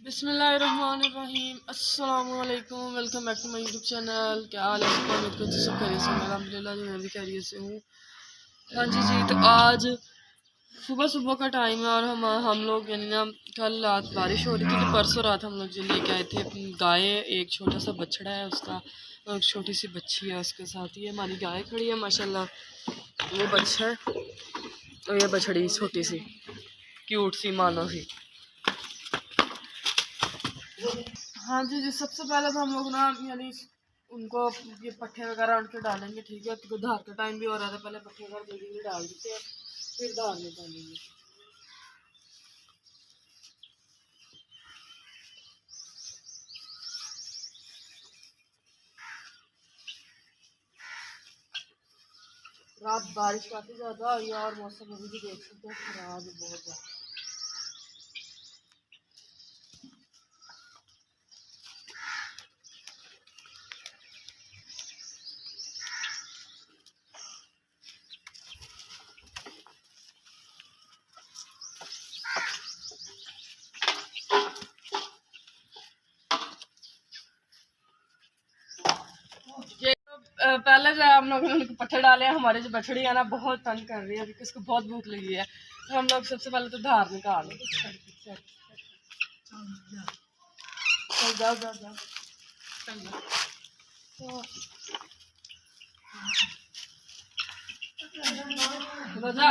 बिस्मिल्लाहिर्रहमानिर्रहीम अस्सलाम वालेकुम। Welcome back to my YouTube channel. क्या हाल है सबका? उम्मीद करती हूँ सब खैरियत से। अल्हम्दुलिल्लाह जी मैं भी खैरियत से हूँ। हाँ जी, तो आज सुबह सुबह का टाइम है और हम लोग यानी ना कल रात बारिश हो रही थी, तो परसों रात हम लोग जो लेके आए थे अपनी गाय। एक छोटा सा बछड़ा है उसका और एक छोटी सी बच्ची है उसके साथ। ये हमारी गाय खड़ी है माशाल्लाह, वो बच्चा है और ये बछड़ी छोटी सी क्यूट सी मानो सी। हाँ जी, सबसे पहले तो हम लोग ना यानी उनको ये पट्ठे वगैरह उनके डालेंगे, ठीक है। तो धार का टाइम भी हो रहा था, पहले पट्ठे वगैरह दे देंगे, डाल देते हैं, फिर धार में डालेंगे। रात बारिश काफ़ी ज़्यादा हुई और मौसम अभी भी देख सकते हैं खराब है बहुत ज़्यादा। ये पहले जो हम लोगों ने उनको पत्थर डाले हैं, हमारे जो बछड़ी है ना बहुत तंग कर रही है क्योंकि उसको बहुत भूख लगी है। तो हम लोग सबसे पहले तो धार निकालें। चल जाओ जाओ जाओ। तो रोजा।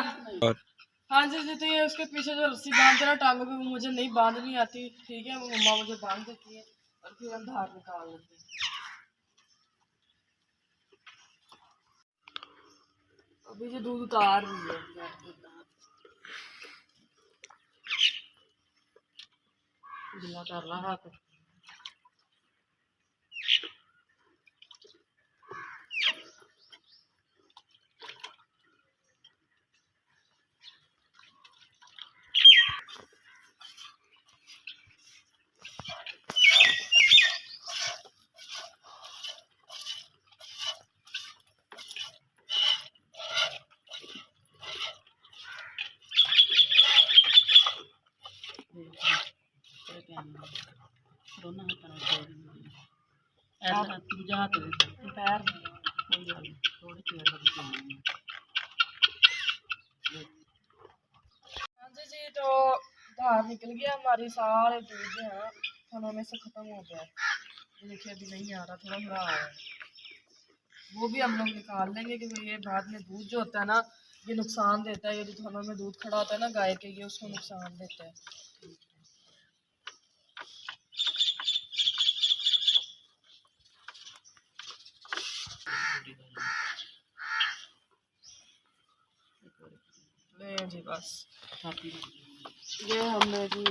हाँ जी, तो ये उसके पीछे जो रस्सी बांधते ना टांगों पे, वो मुझे नहीं बांधनी आती, ठीक है। वो मम्मा मुझे बांध देती है और फिर हम धार निकाल लेते हैं। अभी जो दूध उतार रही है, गिला कर रहा है। दोनों हाथ पैर हाँ जी, तो धार निकल गया हमारी, सारे दूध जो है खानों में से खत्म हो गया। ये देखिए अभी नहीं आ रहा, थोड़ा थोड़ा आ रहा है। वो भी हम लोग निकाल लेंगे क्योंकि ये बाद में दूध जो होता है ना ये नुकसान देता है। ये जो थानों में दूध खड़ा होता है ना गाय के, ये उसको नुकसान देता है। ले जी बस ये हमने जी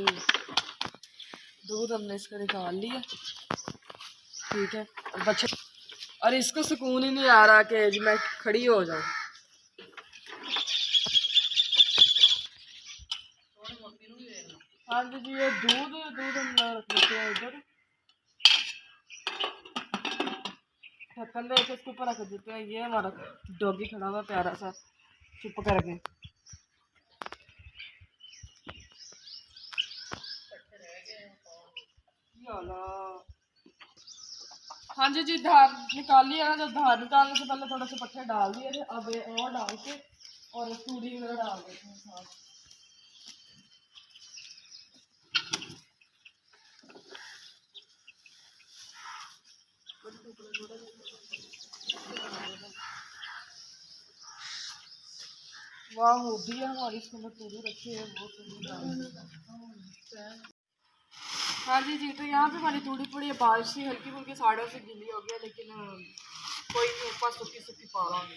दूध हमने इसका निकाल लिया, ठीक है। और बच्चे और इसको सुकून ही नहीं आ रहा कि जी मैं खड़ी हो जाऊं। हाँ जी, ये दूध दूध हम रख लेते हैं इधर, ढक्कन दे के इसके ऊपर रख देते हैं। ये हमारा डॉगी खड़ा हुआ प्यारा सा चुप करके। हाँ जी, धार निकाल लिया ना। जब धार निकालने से पहले थोड़े से पत्थर डाल दिए थे, अब ये और डाल के और तूड़ी वगैरह डाल देते हैं साथ। वहाँ होती है हमारी, इसके अंदर तूड़ी रखी है, वो तूड़ी डाल। हाँ जी, तो यहाँ पे हमारी तूड़ी पड़ी है, बारिश से हल्की फुल्की साड़ों से गीली हो गया, लेकिन कोई नहीं, ऊपर सूखी सूखी पा रहा है।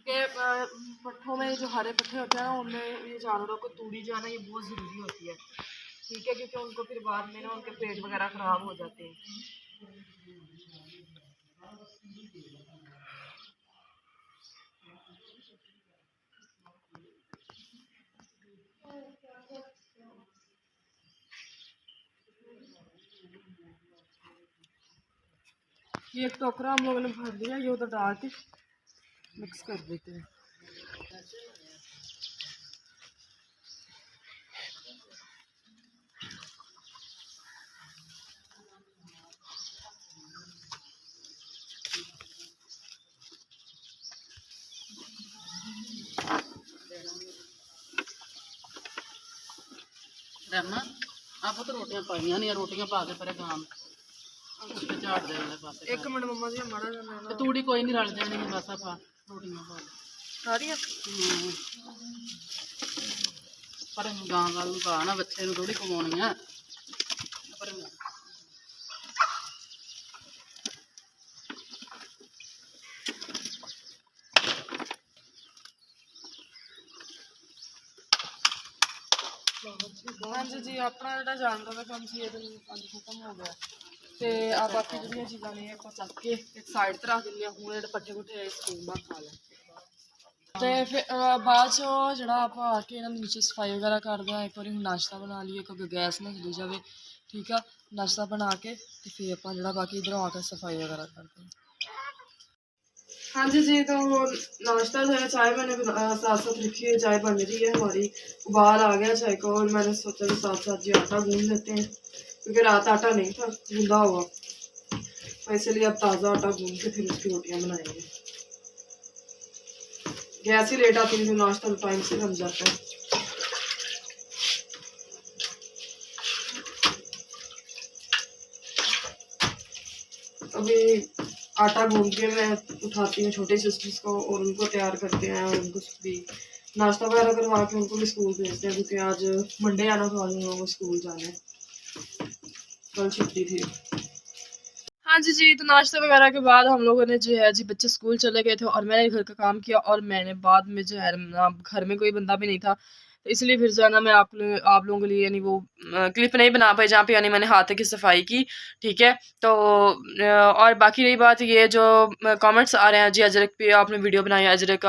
के पट्ठों में जो हरे पट्टे होते हैं ना, उनमें ये जानवरों को तूड़ी जो है ना ये बहुत ज़रूरी होती है, ठीक है। क्योंकि उनको फिर बाद में ना उनके पेट वगैरह ख़राब हो जाते हैं। ये एक टोकरा हम लोगों ने भर दिया, ये उधर डाल के मिक्स कर देते हैं। रहना आप तो रोटियां पाइयां नहीं, रोटियां पा के पर गांव झाड़ दे वाले पास। एक मिनट मम्मा जी माड़ा जाना ते तूड़ी कोई नहीं रल जानी बस आप रोटियां पा सारी पर गां वाल पा ना, बच्चे नूं थोड़ी पवाउणी आ। पर हाँ जी जी अपना जो जानता था काम से अज खत्म हो गया। तो आ बाकी जो चीज़ा ने चक के एक साइड पर रख देंगे। हूँ जो पट्ठे पुट्ठे स्कूल बाहर खा लें। तो फिर बाद जो आप आके इन्होंने नीचे सफाई वगैरह करते हैं। एक बार हम नाश्ता बना लिए क्योंकि गैस ना चली जाए। ठीक है, नाश्ता बना के तो फिर आप जो बाकी इधरों आकर सफाई वगैरह करते हैं। हाँ जी जी, तो नाश्ता जो है चाय मैंने साथ साथ रखी है, चाय बन रही है हमारी, उबाल आ गया चाय का। और मैंने सोचा कि साथ साथ जी आटा गूंद लेते हैं क्योंकि रात आटा नहीं था गूंदा हुआ, तो इसलिए अब ताज़ा आटा गूंद के फिर उसकी रोटियां बनाएंगे। गैस ही लेट आती है तो नाश्ता तो टाइम से बन जाता है। अभी आटा गूंद के मैं उठाती हूँ छोटे सिस्टर्स को और उनको तैयार करते हैं और उनको भी नाश्ता वगैरह करवा के उनको भी स्कूल भेजते हैं क्योंकि आज मंडे आना था उन लोगों को स्कूल जाने, कल छुट्टी थी। हाँ जी जी, तो नाश्ता वगैरह के बाद हम लोगों ने जो है जी बच्चे स्कूल चले गए थे और मैंने घर का काम किया। और मैंने बाद में जो है घर में कोई बंदा भी नहीं था, तो इसलिए फिर जो है ना मैं आप लोगों के लिए यानी वो क्लिप नहीं बना पाई जहाँ पे यानी मैंने हाथ की सफाई की। ठीक है, तो और बाकी रही बात ये जो कमेंट्स आ रहे हैं जी अजरक पे आपने वीडियो बनाई, अजरक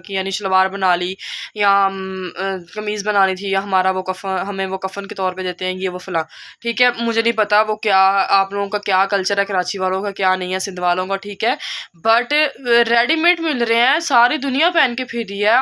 की यानी शलवार बना ली या कमीज़ बनानी थी या हमारा वो कफन, हमें वो कफन के तौर पे देते हैं ये वो फला। ठीक है, मुझे नहीं पता वो क्या आप लोगों का क्या कल्चर है, कराची वालों का क्या नहीं है, सिंध वालों का। ठीक है, बट रेडीमेड मिल रहे हैं, सारी दुनिया पहन के फिर रही है।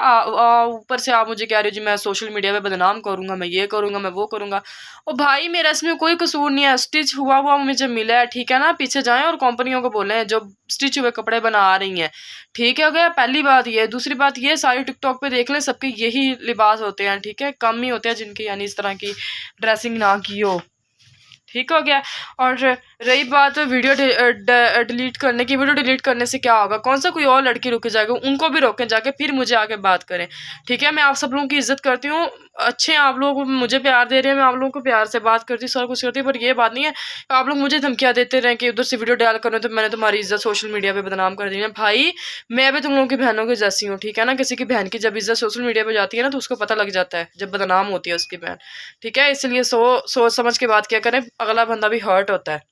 ऊपर से आप मुझे कह रहे हो जी मैं सोशल मीडिया पे बदनाम करूँगा, मैं ये करूँगा, मैं वो करूँगा। ओ भाई मेरा इसमें कोई कसूर नहीं है, स्टिच हुआ हुआ मुझे मिला है। ठीक है ना, पीछे जाएं और कंपनियों को बोलें जो स्टिच हुए कपड़े बना रही हैं। ठीक है, गया पहली बात ये। दूसरी बात ये, सारी टिकटॉक पे देख लें सबके यही लिबास होते हैं। ठीक है, कम ही होते हैं जिनके यानी इस तरह की ड्रेसिंग ना की हो। ठीक हो गया। और रही बात वीडियो डिलीट करने की, वीडियो डिलीट करने से क्या होगा, कौन सा कोई और लड़की रुक जाएगा, उनको भी रोकें जाके फिर मुझे आके बात करें। ठीक है, मैं आप सब लोगों की इज्जत करती हूँ, अच्छे हैं आप लोग, मुझे प्यार दे रहे हैं, मैं आप लोगों को प्यार से बात करती हूँ, सारा कुछ करती हूँ। पर ये बात नहीं है आप लोग मुझे धमकियाँ देते रहें कि उधर से वीडियो डाल करो तो मैंने तुम्हारी इज्जत सोशल मीडिया पर बदनाम कर दी है। भाई मैं भी तुम लोगों की बहनों की जैसी हूँ। ठीक है ना, किसी की बहन की जब इज्जत सोशल मीडिया पर जाती है ना तो उसको पता लग जाता है जब बदनाम होती है उसकी बहन। ठीक है, इसलिए सोच समझ के बात क्या करें, अगला बंदा भी हर्ट होता है।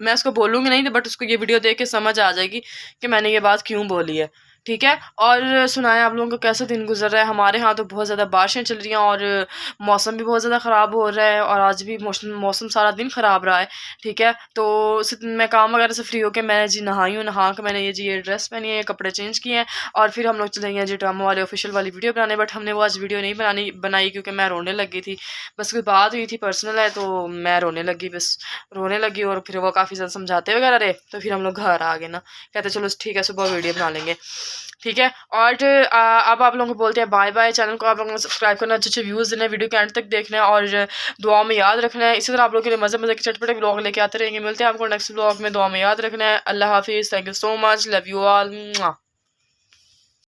मैं उसको बोलूँगी नहीं बट उसको ये वीडियो देख के समझ आ जाएगी कि मैंने ये बात क्यों बोली है। ठीक है, और सुनाएं आप लोगों को कैसा दिन गुजर रहा है। हमारे यहाँ तो बहुत ज़्यादा बारिशें चल रही हैं और मौसम भी बहुत ज़्यादा ख़राब हो रहा है और आज भी मौसम सारा दिन ख़राब रहा है। ठीक है, तो मैं काम वगैरह से फ्री होकर मैं जी नहाई हूँ, नहा के मैंने ये ड्रेस पहनी है, कपड़े चेंज किए हैं और फिर हम लोग चलेंगे जी ड्रामा वाले ऑफिशियल वाली वीडियो बनाने। बट हमने वो आज वीडियो नहीं बनाई क्योंकि मैं रोने लगी थी। बस कोई बात हुई थी पर्सनल है तो मैं रोने लगी, बस रोने लगी। और फिर वो काफ़ी ज़्यादा समझाते वगैरह रहे तो फिर हम लोग घर आ गए ना, कहते चलो ठीक है सुबह वीडियो बना लेंगे। ठीक है, और अब आप लोगों को बोलते हैं बाय बाय। चैनल को आप लोगों को सब्सक्राइब करना, अच्छे अच्छे व्यूज़ देना, वीडियो के एंड तक देखना है और दुआ में याद रखना है। इसी तरह आप लोगों के लिए मज़े मज़े के चटपटे ब्लॉग लेके आते रहेंगे। मिलते हैं आपको नेक्स्ट ब्लॉग में, दुआ में याद रखना है। अल्लाह हाफिज़, thank you so much, love you all.